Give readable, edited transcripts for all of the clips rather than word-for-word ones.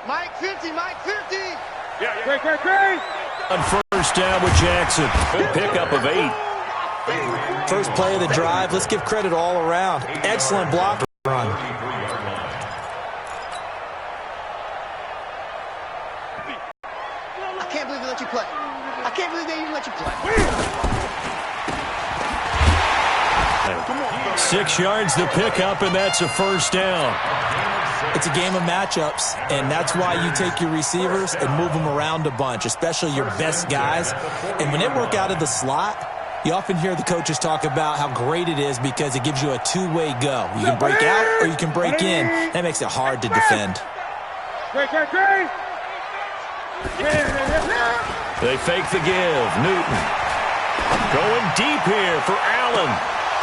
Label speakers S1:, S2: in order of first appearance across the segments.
S1: Mike 50, Mike 50.
S2: Great.
S3: On first down with Jackson. Good pickup of 8.
S4: First play of the drive. Let's give credit all around. Excellent block run.
S1: I can't believe they let you play. I can't believe they even let you play.
S3: 6 yards the pickup, and that's a first down.
S4: It's a game of matchups, and that's why you take your receivers and move them around a bunch, especially your best guys. And when they work out of the slot, you often hear the coaches talk about how great it is because it gives you a two-way go. You can break out or you can break in. That makes it hard to defend.
S3: They fake the give. Newton going deep here for Allen.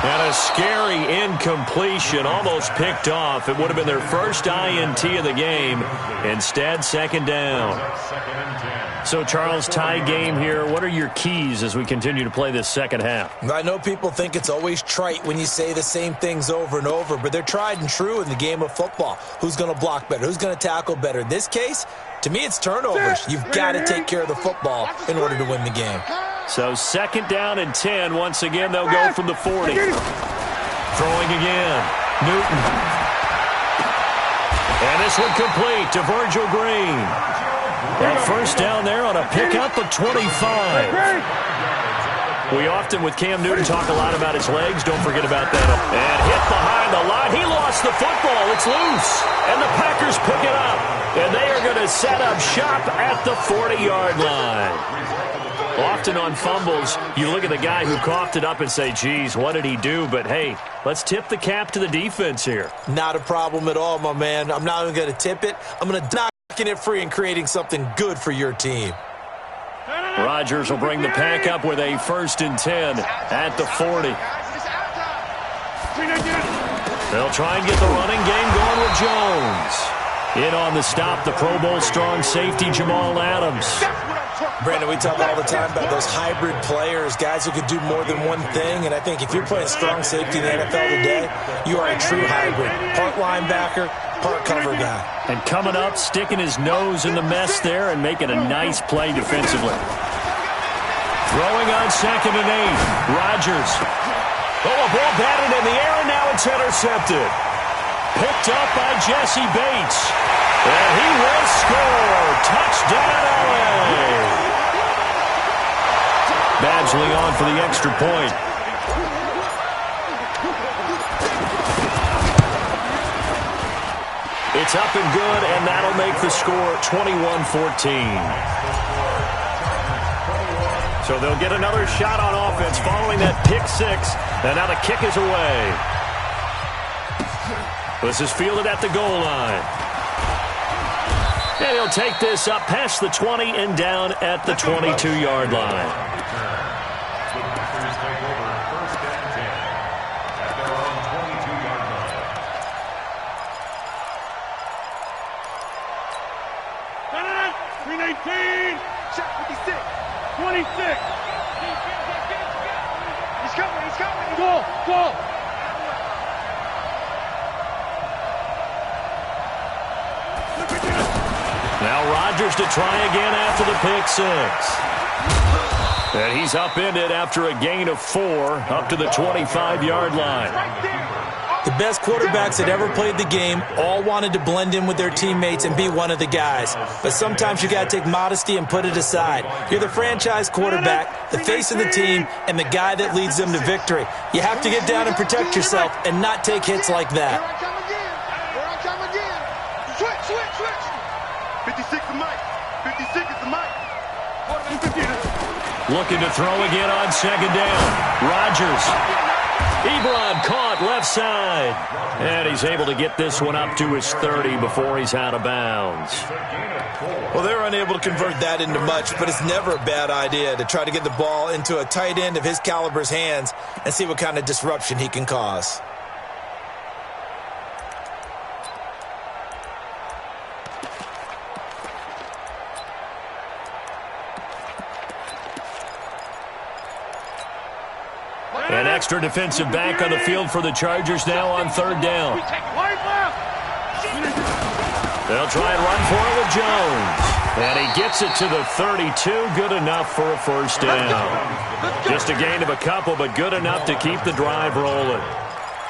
S3: And a scary incompletion, almost picked off. It would have been their first INT of the game. Instead, second down. So, Charles, tie game here. What are your keys as we continue to play this second half?
S4: I know people think it's always trite when you say the same things over and over, but they're tried and true in the game of football. Who's going to block better? Who's going to tackle better? In this case, to me, it's turnovers. You've got to take care of the football in order to win the game.
S3: So second down and 10. Once again, they'll go from the 40. Throwing again. Newton. And this one complete to Virgil Green. That first down there on a pickup of 25. We often, with Cam Newton, talk a lot about his legs. Don't forget about that. And hit behind the line. He lost the football. It's loose. And the Packers pick it up. And they are going to set up shop at the 40-yard line. Often on fumbles, you look at the guy who coughed it up and say, geez, what did he do? But, hey, let's tip the cap to the defense here.
S4: Not a problem at all, my man. I'm not even going to tip it. I'm going to knock it free and creating something good for your team.
S3: Rodgers will bring the pack up with a 1st and 10 at the 40. They'll try and get the running game going with Jones. In on the stop, the Pro Bowl strong safety, Jamal Adams.
S4: Brandon, we talk all the time about those hybrid players, guys who could do more than one thing, and I think if you're playing strong safety in the NFL today, you are a true hybrid. Part linebacker, part cover guy.
S3: And coming up, sticking his nose in the mess there and making a nice play defensively. Throwing on 2nd and 8. Rodgers. Oh, a ball batted in the air, and now it's intercepted. Picked up by Jesse Bates. And he will score. Touchdown, LA. Badgley on for the extra point. It's up and good, and that'll make the score 21-14. So they'll get another shot on offense following that pick 6, and now the kick is away. This is fielded at the goal line. And he'll take this up past the 20 and down at the 22-yard line.
S2: He's coming. Go.
S3: Now Rodgers to try again after the pick 6. And he's upended after a gain of 4 up to the 25-yard line.
S4: The best quarterbacks that ever played the game all wanted to blend in with their teammates and be one of the guys. But sometimes you got to take modesty and put it aside. You're the franchise quarterback, the face of the team, and the guy that leads them to victory. You have to get down and protect yourself and not take hits like that.
S1: Here I come again. Switch. 56 is Mike. 56 is the Mike.
S3: Looking to throw again on 2nd down. Rodgers. Ebron caught left side. And he's able to get this one up to his 30 before he's out of bounds.
S4: Well, they're unable to convert that into much, but it's never a bad idea to try to get the ball into a tight end of his caliber's hands and see what kind of disruption he can cause.
S3: An extra defensive back on the field for the Chargers now on 3rd down. They'll try and run for it with Jones. And he gets it to the 32. Good enough for a first down. Just a gain of a couple, but good enough to keep the drive rolling.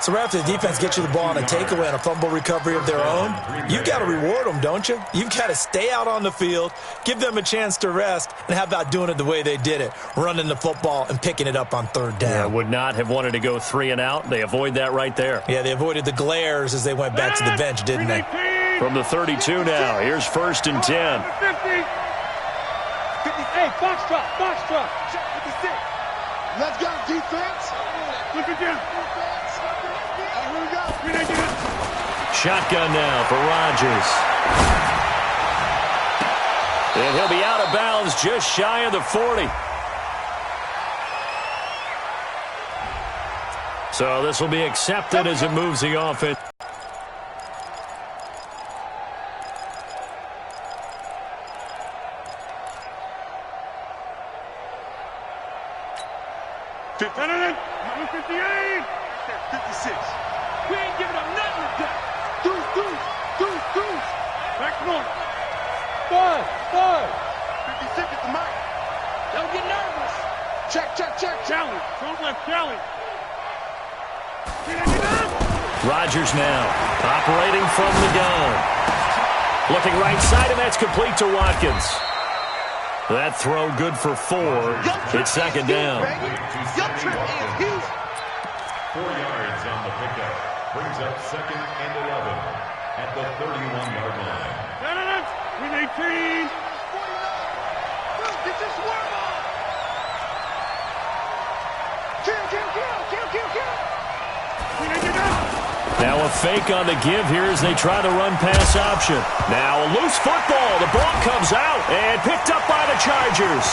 S4: So after the defense gets you the ball on a takeaway and a fumble recovery of their own, you've got to reward them, don't you? You've got to stay out on the field, give them a chance to rest, and how about doing it the way they did it, running the football and picking it up on third down.
S3: Yeah, would not have wanted to go 3 and out. They avoid that right there.
S4: Yeah, they avoided the glares as they went back to the bench, didn't they?
S3: From the 32 now, here's 1st and 10.
S2: 50. Hey, box drop.
S1: 56. Let's go, defense.
S2: Look at them.
S1: Here we go.
S3: Shotgun now for Rodgers. And he'll be out of bounds just shy of the 40. So this will be accepted as it moves the offense.
S2: Number 58.
S1: 56.
S2: We ain't giving up nothing with that.
S1: Deuce.
S2: Back corner. Five.
S1: 56 is the mic.
S2: Don't get nervous.
S1: Check.
S2: Challenge. Front left challenge.
S3: Rodgers now operating from the gun. Looking right side, and that's complete to Watkins. That throw good for 4. It's 2nd down.
S1: Your trip is huge.
S5: 4 yards on the pickup. Brings up 2nd and 11 at the 31-yard line.
S2: We need 18.
S1: Get this work on. Kill.
S2: We need to go.
S3: Now a fake on the give here as they try to run pass option. Now a loose football. The ball comes out and picked up by the Chargers.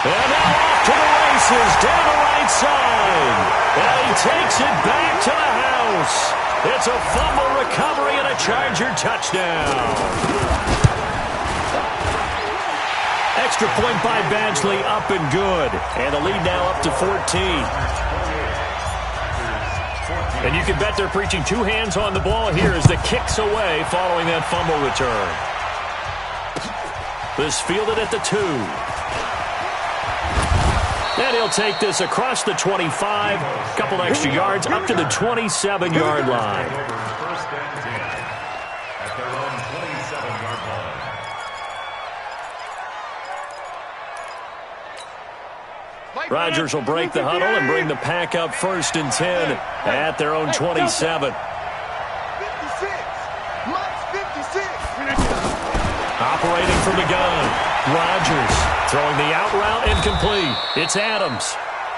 S3: And now off to the races down the right side. And he takes it back to the house. It's a fumble recovery and a Charger touchdown. Extra point by Badgley, up and good. And the lead now up to 14. And you can bet they're preaching 2 hands on the ball here as the kick's away following that fumble return. This fielded at the 2. And he'll take this across the 25, couple extra yards up to the 27-yard line.
S5: First and 10 at their own 27-yard line.
S3: Rodgers will break the huddle and bring the pack up 1st and 10 at their own 27.
S1: 56. Mike's 56.
S3: Operating from the gun. Rodgers throwing the out route incomplete. It's Adams.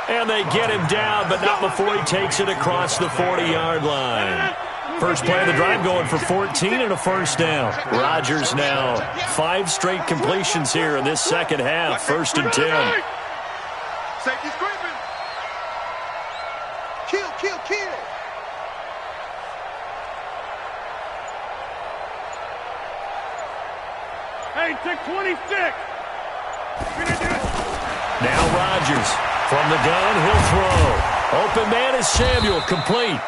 S3: And they get him down, but not before he takes it across the 40-yard line. First play of the drive going for 14 and a first down. Rodgers now 5 straight completions here in this second half. 1st and 10.
S1: Safety scraping. Kill.
S2: Hey, take 26.
S3: Now Rodgers from the gun, he'll throw. Open man is Samuel, complete.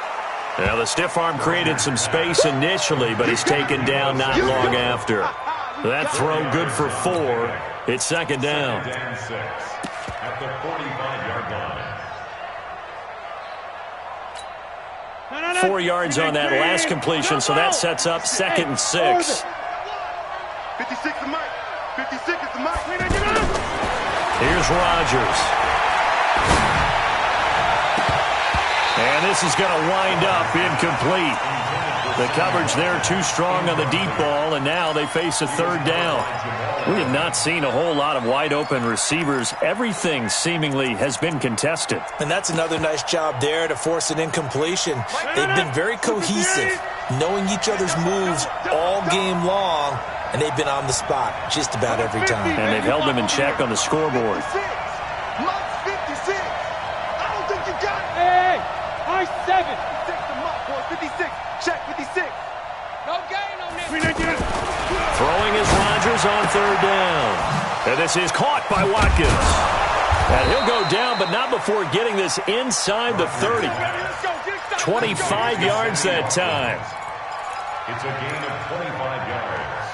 S3: Now the stiff arm created some space initially, but he's taken down not long after. That throw good for 4. It's 2nd down.
S5: Down 6 at the 45-yard line.
S3: 4 yards on that last completion, so that sets up 2nd and 6.
S1: 56 is Mike. 56 is the Mike.
S3: Here's Rodgers. And this is going to wind up incomplete. The coverage there too strong on the deep ball, and now they face a 3rd down. We have not seen a whole lot of wide open receivers. Everything seemingly has been contested.
S4: And that's another nice job there to force an incompletion. They've been very cohesive, knowing each other's moves all game long, and they've been on the spot just about every time.
S3: And they've held them in check on the scoreboard.
S1: Mike's 56. I don't think you got it.
S2: Hey, high 7.
S1: 56 to Mike, boy. 56. Check 56.
S2: No gain on this.
S3: Throwing is Rodgers on 3rd down. And this is caught by Watkins. And he'll go down, but not before getting this inside the 30. 25 yards that time.
S5: It's a gain of 25 yards.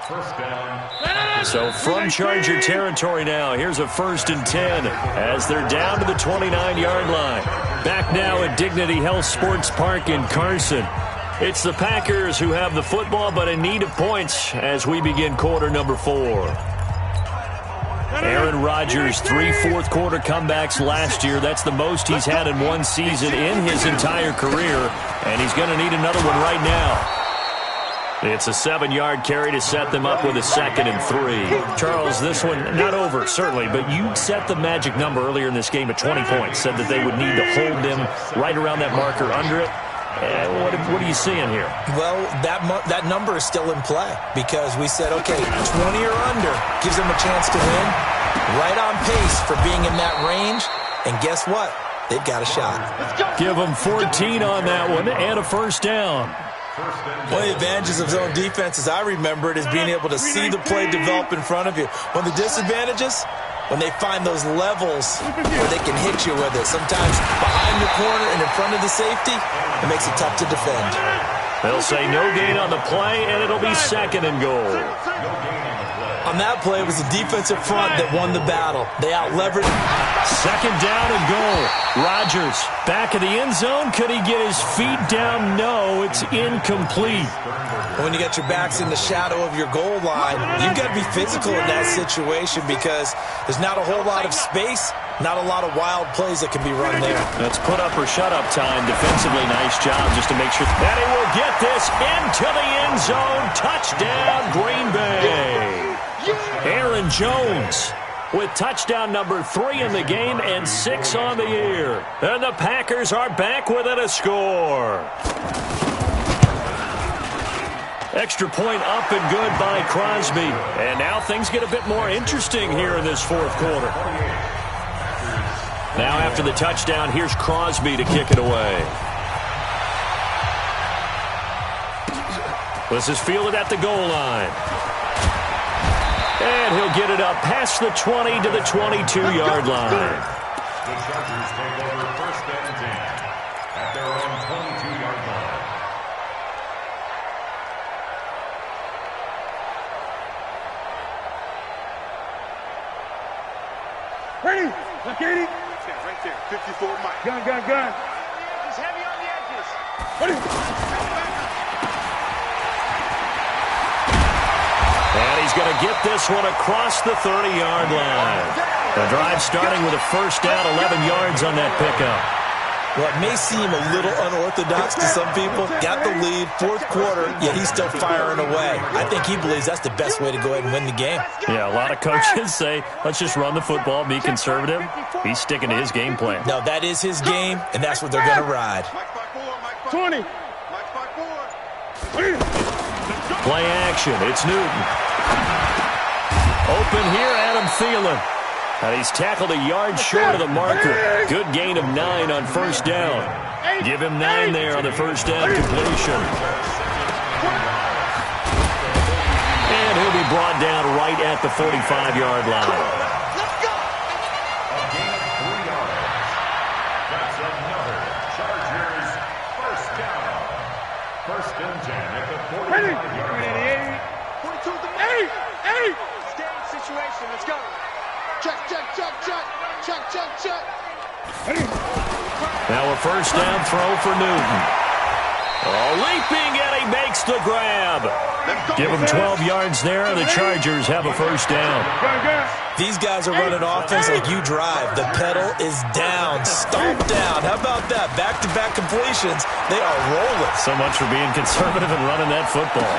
S5: First down.
S3: So from Charger territory now, here's a 1st and 10 as they're down to the 29-yard line. Back now at Dignity Health Sports Park in Carson. It's the Packers who have the football, but in need of points as we begin quarter number 4. Aaron Rodgers, 3 fourth-quarter comebacks last year. That's the most he's had in one season in his entire career, and he's going to need another one right now. It's a 7-yard carry to set them up with a 2nd and 3. Charles, this one not over, certainly, but you set the magic number earlier in this game at 20 points, said that they would need to hold them right around that marker under it. What are you seeing here?
S4: Well, that number is still in play because we said, okay, 20 or under gives them a chance to win. Right on pace for being in that range. And guess what? They've got a shot.
S3: Give them 14 on that one and a 1st down.
S4: One of the advantages of zone defense, as I remember it, is being able to see the play develop in front of you. One of the disadvantages, when they find those levels where they can hit you with it, sometimes behind the corner and in front of the safety, it makes it tough to defend.
S3: They'll say no gain on the play, and it'll be 2nd and goal.
S4: On that play, it was the defensive front that won the battle. They out-leveraged.
S3: 2nd down and goal. Rodgers back in the end zone. Could he get his feet down? No, it's incomplete.
S4: When you got your backs in the shadow of your goal line, you've got to be physical in that situation because there's not a whole lot of space, not a lot of wild plays that can be run there.
S3: That's put up or shut up time. Defensively, nice job just to make sure that he will get this into the end zone. Touchdown, Green Bay. Aaron Jones with touchdown number 3 in the game and 6 on the year. And the Packers are back within a score. Extra point up and good by Crosby. And now things get a bit more interesting here in this 4th quarter. Now after the touchdown, here's Crosby to kick it away. This is fielded at the goal line. And he'll get it up past the 20 to the 22-yard line.
S5: The Chargers take over 1st and 10 at their own 22-yard line.
S2: Ready? Look, 80.
S1: Right there. 54 Mike.
S2: Gun.
S1: He's heavy on the edges.
S2: Ready?
S3: And he's going to get this one across the 30-yard line. The drive starting with a 1st down, 11 yards on that pickup.
S4: Well, it may seem a little unorthodox to some people. Got the lead, 4th quarter, yet he's still firing away. I think he believes that's the best way to go ahead and win the game.
S3: Yeah, a lot of coaches say, let's just run the football, be conservative. He's sticking to his game plan.
S4: No, that is his game, and that's what they're going to ride.
S2: 20.
S3: Play action. It's Newton. Open here, Adam Thielen. And he's tackled a yard short of the marker. Good gain of 9 on 1st down. Give him 9 there on the 1st down completion. And he'll be brought down right at the 45-yard line.
S5: A gain of 3 yards. That's another Chargers 1st down. 1st and 10 at the 45-yard line.
S1: 42 to 8. Game situation. Let's go. Check.
S3: Now a 1st down throw for Newton. Leaping, and he makes the grab. Give him 12 yards there, and the Chargers have a 1st down.
S4: These guys are running offense like you drive. The pedal is down, stomp down. How about that? Back-to-back completions. They are rolling.
S3: So much for being conservative and running that football.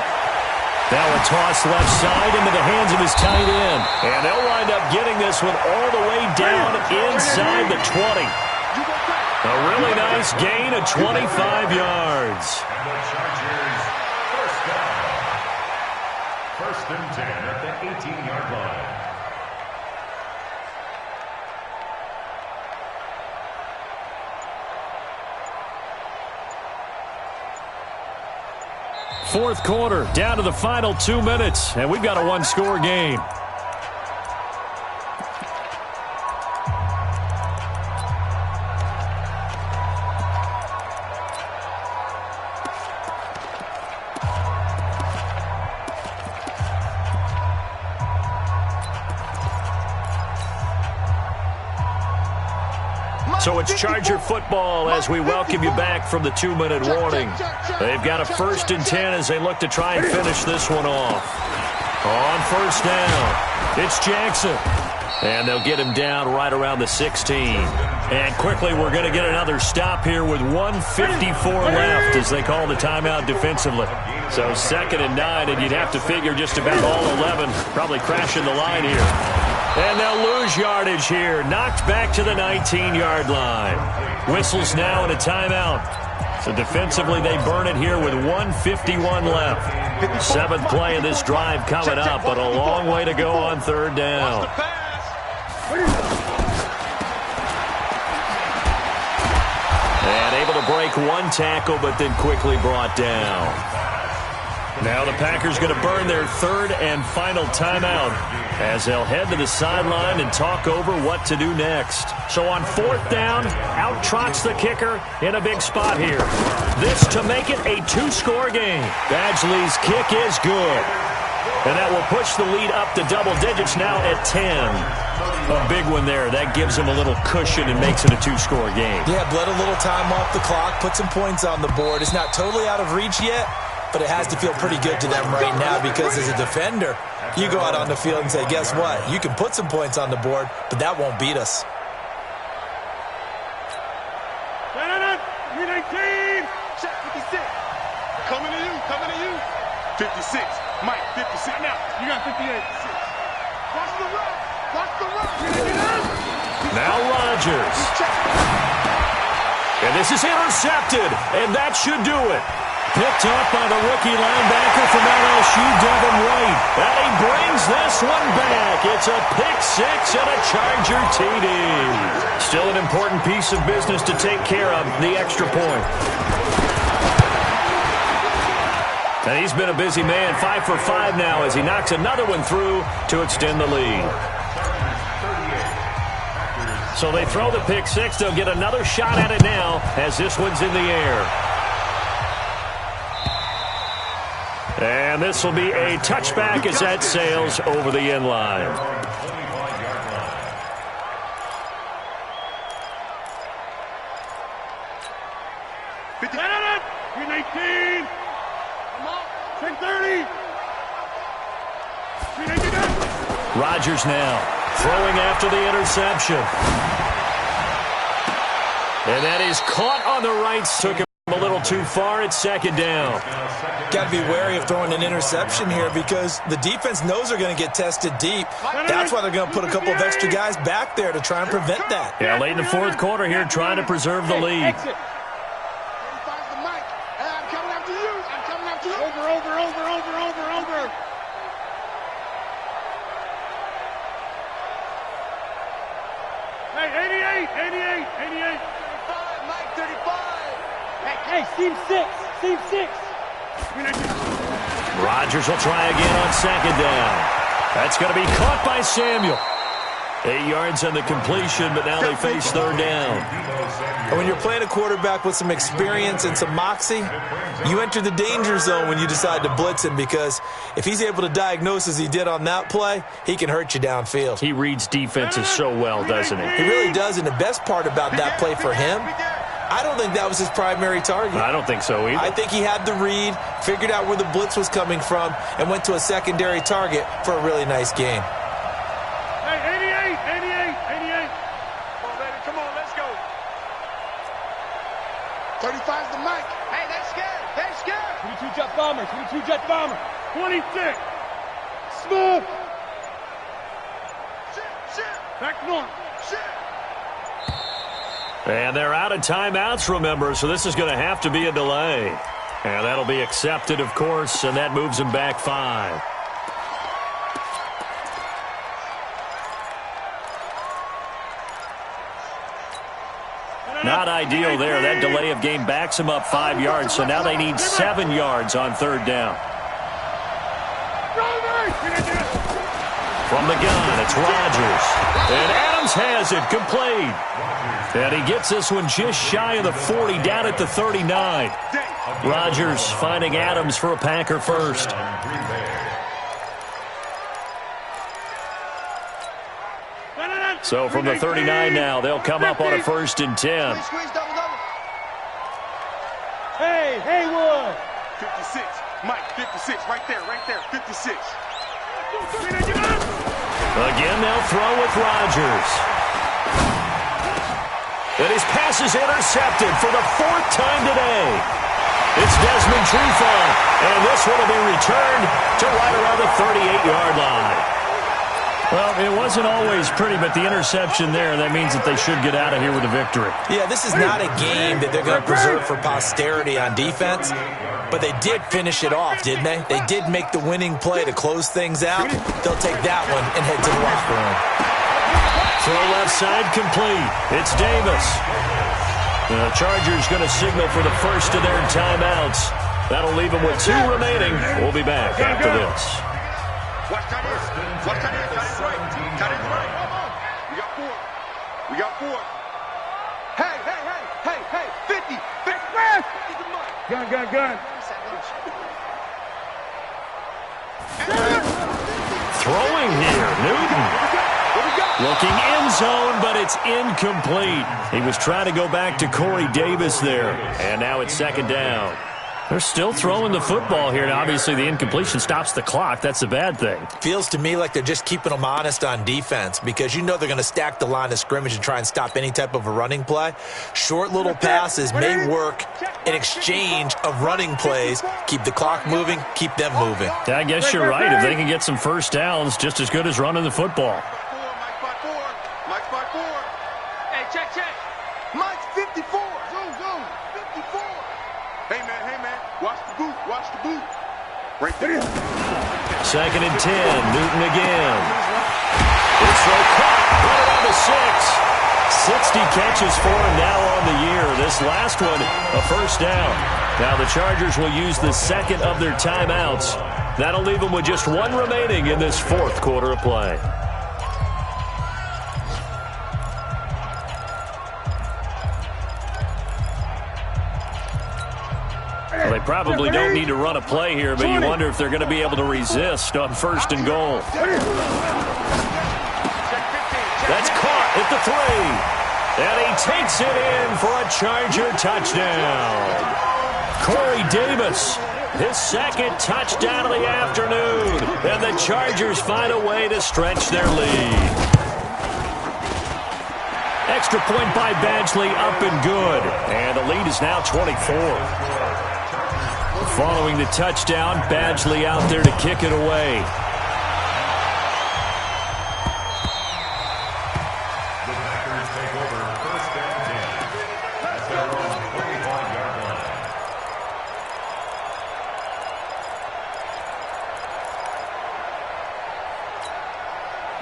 S3: Now a toss left side into the hands of his tight end. And they'll wind up getting this one all the way down inside the 20. A really nice gain of 25 yards.
S5: And the Chargers 1st down. 1st and 10 at the 18-yard line.
S3: Fourth quarter, down to the final 2 minutes, and we've got a 1-score game. So it's Charger football as we welcome you back from the 2-minute warning. They've got a 1st and 10 as they look to try and finish this one off. On 1st down, it's Jackson. And they'll get him down right around the 16. And quickly, we're going to get another stop here with 1:54 left as they call the timeout defensively. So 2nd and 9, and you'd have to figure just about all 11 probably crashing the line here. And they'll lose yardage here. Knocked back to the 19-yard line. Whistles now and a timeout. So defensively, they burn it here with 1:51 left. 7th play of this drive coming up, but a long way to go on 3rd down. And able to break one tackle, but then quickly brought down. Now the Packers going to burn their 3rd and final timeout as they'll head to the sideline and talk over what to do next. So on 4th down, out trots the kicker in a big spot here. This to make it a 2-score game. Badgley's kick is good. And that will push the lead up to double digits now at 10. A big one there. That gives them a little cushion and makes it a 2-score game.
S4: Yeah, bled a little time off the clock, put some points on the board. It's not totally out of reach yet, but it has to feel pretty good to them right now because as a defender, you go out on the field and say, guess what? You can put some points on the board, but that won't beat us.
S2: 319.
S1: 56. Coming to you. Coming to you. 56. Mike, 56. Now.
S2: You got 58.
S1: Watch the run. Watch the run.
S3: Now Rodgers. And this is intercepted, and that should do it. Picked up by the rookie linebacker from LSU, Devin White. And he brings this one back. It's a pick 6 and a Charger TD. Still an important piece of business to take care of, the extra point. And he's been a busy man, 5 for 5 now as he knocks another one through to extend the lead. So they throw the pick 6. They'll get another shot at it now as this one's in the air. And this will be a touchback as that sails over the end line. Rodgers now throwing after the interception. And that is caught on the right. Took him a little too far at 2nd down.
S4: Got to be wary of throwing an interception here because the defense knows they're going to get tested deep. That's why they're going to put a couple of extra guys back there to try and prevent that.
S3: Yeah, late in the 4th quarter here trying to preserve the lead.
S2: Over. Hey, 88. 35, Mike, 35. Hey, seam 6.
S3: Rodgers will try again on 2nd down. That's going to be caught by Samuel. 8 yards on the completion, but now they face 3rd down.
S4: And when you're playing a quarterback with some experience and some moxie, you enter the danger zone when you decide to blitz him because if he's able to diagnose as he did on that play, he can hurt you downfield.
S3: He reads defenses so well, doesn't he?
S4: He really does, and the best part about that play for him, I don't think that was his primary target.
S3: I don't think so either.
S4: I think he had the read, figured out where the blitz was coming from, and went to a secondary target for a really nice gain.
S2: Hey, 88.
S1: Come on, let's go. 35's the mic. Hey, they're scared.
S2: 22 jet bomber. 26. Smooth.
S1: Shit.
S2: Back north.
S1: Shit.
S3: And they're out of timeouts, remember, so this is going to have to be a delay. And that'll be accepted, of course, and that moves them back 5. Not ideal there. That delay of game backs them up 5 yards, so now they need 7 yards on 3rd down. From the gun, it's Rodgers. And Adams has it, complete. And he gets this one just shy of the 40, down at the 39. Rodgers finding Adams for a Packer first. So from the 39 now, they'll come up on a 1st and 10.
S2: Hey, Haywood.
S1: 56. Mike, 56. Right there, 56.
S3: Again, they'll throw with Rodgers. And his pass is intercepted for the 4th time today. It's Desmond Trufant, and this one will be returned to right around the 38-yard line. Well, it wasn't always pretty, but the interception there, that means that they should get out of here with a victory.
S4: Yeah, this is not a game that they're going to preserve for posterity on defense, but they did finish it off, didn't they? They did make the winning play to close things out. They'll take that one and head to the locker room.
S3: Throw left side complete. It's Davis. The Chargers going to signal for the first of their timeouts. That'll leave them with 2 remaining. We'll be back after this.
S1: Watch tight end. Watch tight end. Tight end right. Tight end right. We got 4. We got 4. Hey. 50. 50.
S2: Gun.
S3: Throwing here, Newton. Looking end zone, but it's incomplete. He was trying to go back to Corey Davis there, and now it's 2nd down. They're still throwing the football here, and obviously the incompletion stops the clock. That's a bad thing.
S4: Feels to me like they're just keeping them honest on defense because you know they're going to stack the line of scrimmage and try and stop any type of a running play. Short little passes may work in exchange of running plays. Keep the clock moving, keep them moving.
S3: Yeah, I guess you're right. If they can get some first downs, just as good as running the football.
S1: Mike's by 4. Hey, check. Mike's 54. Zoom. 54. Hey, man. Watch the boot. Right there.
S3: 2nd and 10. Newton again. It's so caught. Right around the 6. 60 catches for him now on the year. This last one, a first down. Now the Chargers will use the 2nd of their timeouts. That'll leave them with just 1 remaining in this 4th quarter of play. Well, they probably don't need to run a play here, but you wonder if they're going to be able to resist on 1st and goal. That's caught at the 3. And he takes it in for a Charger touchdown. Corey Davis, his 2nd touchdown of the afternoon. And the Chargers find a way to stretch their lead. Extra point by Badgley, up and good. And the lead is now 24. Following the touchdown, Badgley out there to kick it away.
S5: The Packers take over 1st and 10. That's their own 45-yard line.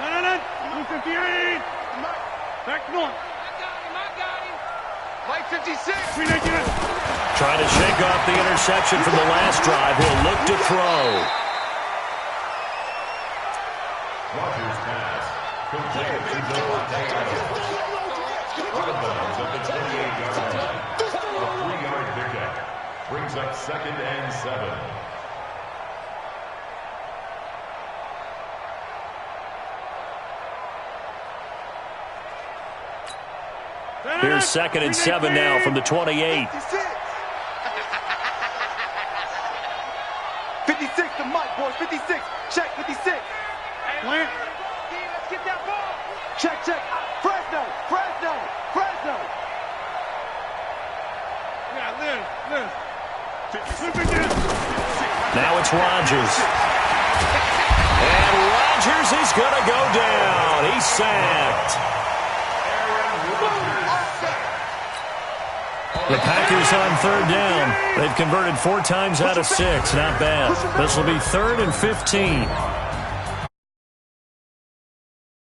S2: No. 258. Back north.
S1: I got him. Mike 56.
S3: Trying to shake off the interception from the last drive. He'll look to throw.
S5: Rodgers pass. Completed to Devontae Adams. Out of bounds at the 28-yard line. A 3-yard pickup. Brings up 2nd and 7.
S3: Here's 2nd and 7 now from the 28.
S1: 56 to Mike, boys. 56. Check, 56.
S2: Plant.
S1: Let's get that ball. Check. Fresno.
S2: Yeah, Liz.
S3: Now it's Rodgers. And Rodgers is going to go down. He's sacked. The Packers on 3rd down. They've converted 4 times out of 6. Not bad. This will be 3rd and 15.